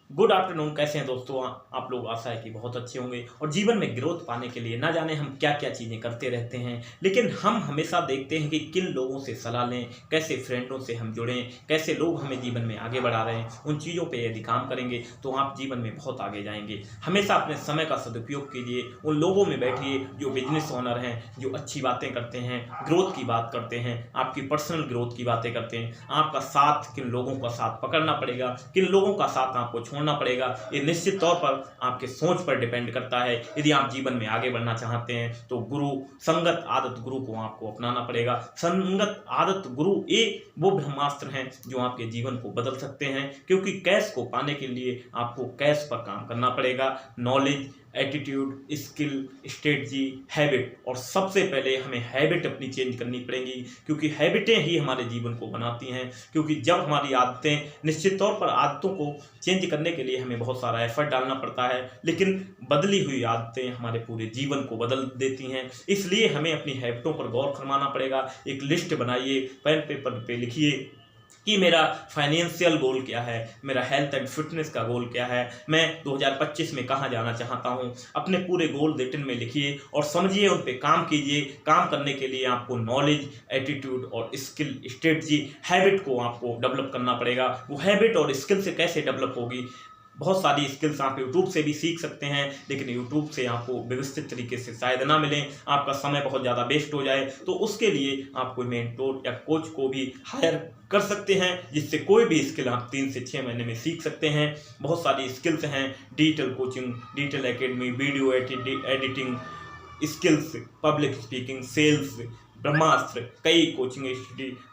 Good afternoon. कैसे हैं दोस्तों? आप लोग आशा है कि बहुत अच्छे होंगे और जीवन में ग्रोथ पाने के लिए ना जाने हम क्या क्या चीज़ें करते रहते हैं, लेकिन हम हमेशा देखते हैं कि किन लोगों से सलाह लें, कैसे फ्रेंडों से हम जुड़ें, कैसे लोग हमें जीवन में आगे बढ़ा रहे हैं। उन चीज़ों पे यदि काम करेंगे तो आप जीवन में बहुत आगे जाएंगे। हमेशा अपने समय का सदुपयोग कीजिए, उन लोगों में बैठिए जो बिजनेस ओनर हैं, जो अच्छी बातें करते हैं, ग्रोथ की बात करते हैं, आपकी पर्सनल ग्रोथ की बातें करते हैं। आपका साथ किन लोगों का साथ पकड़ना पड़ेगा, किन लोगों का साथ आपको छोड़ना पड़ेगा, ये निश्चित तौर पर आपके सोच पर डिपेंड करता है। यदि आप जीवन में आगे बढ़ना चाहते हैं तो गुरु, संगत आदत गुरु को आपको अपनाना पड़ेगा। संगत आदत गुरु ये वो ब्रह्मास्त्र हैं जो आपके जीवन को बदल सकते हैं, क्योंकि कैश को पाने के लिए आपको कैश पर काम करना पड़ेगा। Knowledge, attitude, skill, strategy, habit, और सबसे पहले हमें हैबिट अपनी चेंज करनी पड़ेंगी, क्योंकि हैबिटें ही हमारे जीवन को बनाती हैं। क्योंकि जब हमारी आदतें, निश्चित तौर पर आदतों को चेंज करने के लिए हमें बहुत सारा एफर्ट डालना पड़ता है, लेकिन बदली हुई आदतें हमारे पूरे जीवन को बदल देती हैं। इसलिए हमें अपनी हैबिटों पर गौर फरमाना पड़ेगा। एक लिस्ट बनाइए, पेन पेपर पे लिखिए कि मेरा फाइनेंशियल गोल क्या है, मेरा हेल्थ एंड फिटनेस का गोल क्या है, मैं 2025 में कहाँ जाना चाहता हूँ। अपने पूरे गोल रिटन में लिखिए और समझिए, उन पे काम कीजिए। काम करने के लिए आपको नॉलेज, एटीट्यूड और स्किल, स्ट्रेटजी, हैबिट को आपको डेवलप करना पड़ेगा। वो हैबिट और स्किल से कैसे डेवलप होगी? बहुत सारी स्किल्स आप यूट्यूब से भी सीख सकते हैं, लेकिन यूट्यूब से आपको व्यवस्थित तरीके से शायद ना मिलें, आपका समय बहुत ज़्यादा वेस्ट हो जाए। तो उसके लिए आप कोई मेंटोर या कोच को भी हायर कर सकते हैं, जिससे कोई भी स्किल आप 3 से 6 महीने में सीख सकते हैं। बहुत सारी स्किल्स हैं, digital coaching, digital academy, video editing skills, public speaking, sales, Brahmastra, कई कोचिंग इंस्टीट्यूट,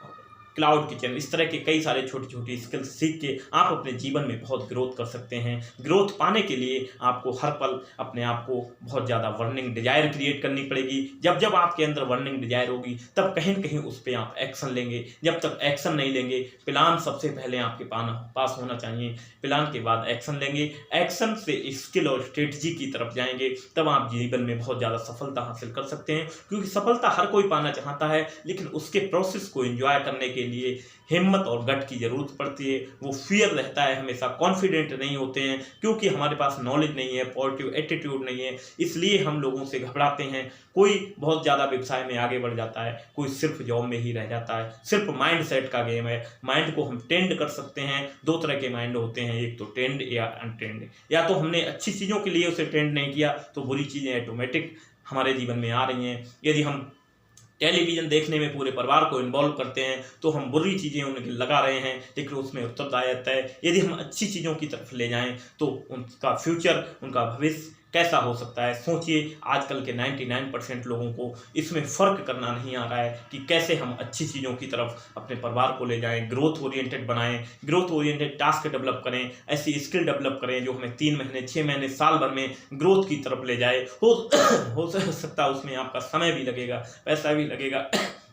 क्लाउड किचन, इस तरह के कई सारे छोटी छोटी स्किल्स सीख के आप अपने जीवन में बहुत ग्रोथ कर सकते हैं। ग्रोथ पाने के लिए आपको हर पल अपने आप को बहुत ज़्यादा बर्निंग डिजायर क्रिएट करनी पड़ेगी। जब जब आपके अंदर बर्निंग डिजायर होगी तब कहीं न कहीं उस पर आप एक्शन लेंगे। जब तक एक्शन नहीं लेंगे, प्लान सबसे पहले आपके पास होना चाहिए, प्लान के बाद एक्शन लेंगे, एक्शन से स्किल और स्ट्रेटजी की तरफ जाएंगे, तब आप जीवन में बहुत ज़्यादा सफलता हासिल कर सकते हैं। क्योंकि सफलता हर कोई पाना चाहता है, लेकिन उसके प्रोसेस को एंजॉय करने के लिए हिम्मत और गट की जरूरत पड़ती है। वो फियर रहता है, हमेशा कॉन्फिडेंट नहीं होते हैं, क्योंकि हमारे पास नॉलेज नहीं है, पॉजिटिव एटीट्यूड नहीं है, इसलिए हम लोगों से घबराते हैं। कोई बहुत ज़्यादा व्यवसाय में आगे बढ़ जाता है, कोई सिर्फ जॉब में ही रह जाता है। सिर्फ माइंड सेट का गेम है। माइंड को हम ट्रेंड कर सकते हैं। 2 तरह के माइंड होते हैं, एक तो ट्रेंड या अनट्रेंड। या तो हमने अच्छी चीज़ों के लिए उसे ट्रेंड नहीं किया तो बुरी चीज़ें ऑटोमेटिक हमारे जीवन में आ रही हैं। यदि हम टेलीविज़न देखने में पूरे परिवार को इन्वॉल्व करते हैं तो हम बुरी चीज़ें उनके लगा रहे हैं, लेकिन उसमें उत्तरदायित्व है। यदि हम अच्छी चीज़ों की तरफ ले जाएं तो उनका फ्यूचर, उनका भविष्य कैसा हो सकता है। सोचिए, आजकल के 99% लोगों को इसमें फ़र्क करना नहीं आ रहा है कि कैसे हम अच्छी चीज़ों की तरफ अपने परिवार को ले जाएं, ग्रोथ ओरिएंटेड बनाएं, ग्रोथ ओरिएंटेड टास्क डेवलप करें, ऐसी स्किल डेवलप करें जो हमें 3 महीने, 6 महीने, साल भर में ग्रोथ की तरफ ले जाए। हो सकता है उसमें आपका समय भी लगेगा, पैसा भी लगेगा,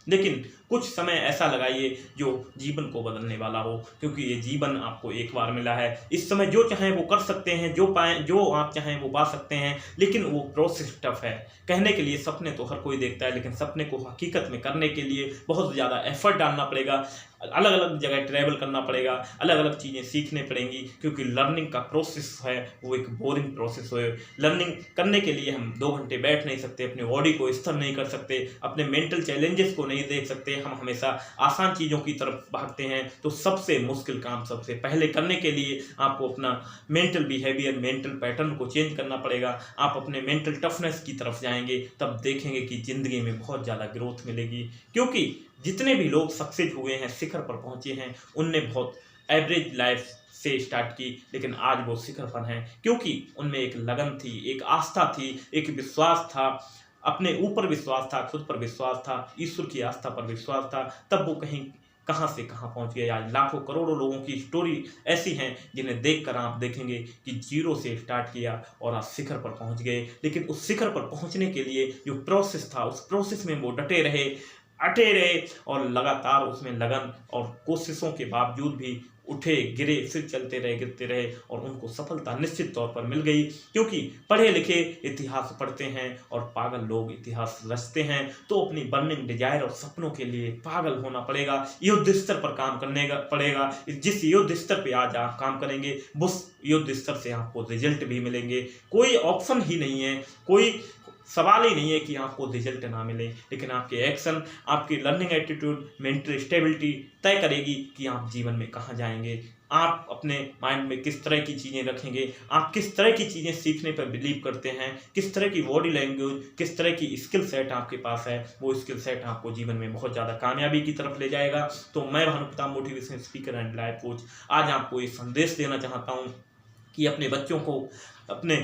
लेकिन कुछ समय ऐसा लगाइए जो जीवन को बदलने वाला हो, क्योंकि ये जीवन आपको एक बार मिला है। इस समय जो चाहें वो कर सकते हैं, जो आप चाहें वो पा सकते हैं, लेकिन वो प्रोसेस टफ है। कहने के लिए सपने तो हर कोई देखता है, लेकिन सपने को हकीकत में करने के लिए बहुत ज़्यादा एफर्ट डालना पड़ेगा, अलग अलग जगह ट्रैवल करना पड़ेगा, अलग अलग चीज़ें सीखने पड़ेंगी, क्योंकि लर्निंग का प्रोसेस है वो एक बोरिंग प्रोसेस है। लर्निंग करने के लिए हम 2 घंटे बैठ नहीं सकते, अपनी बॉडी को स्थिर नहीं कर सकते, अपने मेंटल चैलेंजेस को नहीं देख सकते। हम हमेशा आसान चीज़ों की तरफ भागते हैं। तो सबसे मुश्किल काम सबसे पहले करने के लिए आपको अपना मेंटल बिहेवियर, मेंटल पैटर्न को चेंज करना पड़ेगा। आप अपने मेंटल टफनेस की तरफ जाएंगे, तब देखेंगे कि ज़िंदगी में बहुत ज़्यादा ग्रोथ मिलेगी। क्योंकि जितने भी लोग सक्सेस हुए हैं, शिखर पर पहुंचे हैं, उनने बहुत एवरेज लाइफ से स्टार्ट की, लेकिन आज वो शिखर पर हैं, क्योंकि उनमें एक लगन थी, एक आस्था थी, एक विश्वास था, अपने ऊपर विश्वास था, खुद पर विश्वास था, ईश्वर की आस्था पर विश्वास था। तब वो कहीं कहाँ से कहाँ पहुँच गए। आज लाखों करोड़ों लोगों की स्टोरी ऐसी हैं जिन्हें देखकर आप देखेंगे कि जीरो से स्टार्ट किया और आज शिखर पर पहुँच गए। लेकिन उस शिखर पर पहुँचने के लिए जो प्रोसेस था, उस प्रोसेस में वो डटे रहे और लगातार उसमें लगन और कोशिशों के बावजूद भी उठे गिरे फिर चलते रहे गिरते रहे और उनको सफलता निश्चित तौर पर मिल गई, क्योंकि पढ़े लिखे इतिहास पढ़ते हैं और पागल लोग इतिहास रचते हैं। तो अपनी बर्निंग डिजायर और सपनों के लिए पागल होना पड़ेगा, युद्ध स्तर पर काम करने का पड़ेगा। जिस युद्ध स्तर पे आज आप काम करेंगे उस युद्ध स्तर से आपको रिजल्ट भी मिलेंगे। कोई ऑप्शन ही नहीं है, कोई सवाल ही नहीं है कि आपको रिजल्ट ना मिले, लेकिन आपके एक्शन, आपकी लर्निंग एटीट्यूड, मेंटल स्टेबिलिटी तय करेगी कि आप जीवन में कहाँ जाएंगे। आप अपने माइंड में किस तरह की चीज़ें रखेंगे, आप किस तरह की चीज़ें सीखने पर बिलीव करते हैं, किस तरह की बॉडी लैंग्वेज, किस तरह की स्किल सेट आपके पास है, वो स्किल सेट आपको जीवन में बहुत ज़्यादा कामयाबी की तरफ ले जाएगा। तो मैं Bhanu Pratap, motivation speaker and life coach, आज आपको ये संदेश देना चाहता हूँ कि अपने बच्चों को, अपने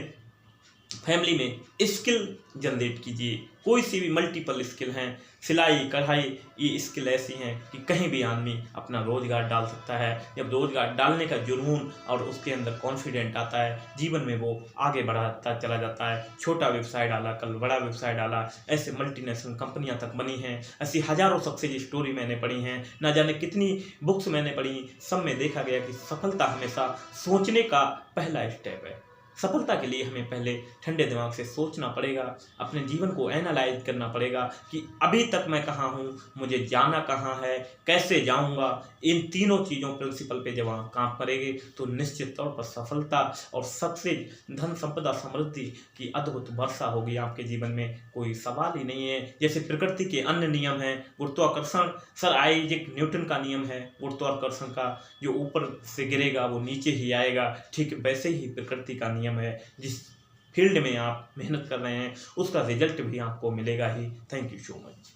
फैमिली में स्किल जनरेट कीजिए। कोई सी भी मल्टीपल स्किल हैं, सिलाई कढ़ाई, ये स्किल ऐसी हैं कि कहीं भी आदमी अपना रोजगार डाल सकता है। जब रोजगार डालने का जुनून और उसके अंदर कॉन्फिडेंट आता है, जीवन में वो आगे बढ़ाता चला जाता है। छोटा व्यवसाय डाला, कल बड़ा व्यवसाय डाला, ऐसे मल्टीनेशनल कंपनियां तक बनी हैं। ऐसी हजारों सक्सेस स्टोरी मैंने पढ़ी हैं, ना जाने कितनी बुक्स मैंने पढ़ी। सब में देखा गया कि सफलता हमेशा सोचने का पहला स्टेप है। सफलता के लिए हमें पहले ठंडे दिमाग से सोचना पड़ेगा, अपने जीवन को एनालाइज करना पड़ेगा कि अभी तक मैं कहाँ हूँ, मुझे जाना कहाँ है, कैसे जाऊँगा। इन तीनों चीज़ों प्रिंसिपल पे जब आप काम करेंगे तो निश्चित तौर पर सफलता और सक्सेस, धन संपदा, समृद्धि की अद्भुत वर्षा होगी आपके जीवन में। कोई सवाल ही नहीं है। जैसे प्रकृति के अन्य नियम हैं, गुरुत्वाकर्षण, सर आइजैक न्यूटन का नियम है गुरुत्वाकर्षण का, जो ऊपर से गिरेगा वो नीचे ही आएगा। ठीक वैसे ही प्रकृति का नियम है, जिस फील्ड में आप मेहनत कर रहे हैं उसका रिजल्ट भी आपको मिलेगा ही। Thank you so much.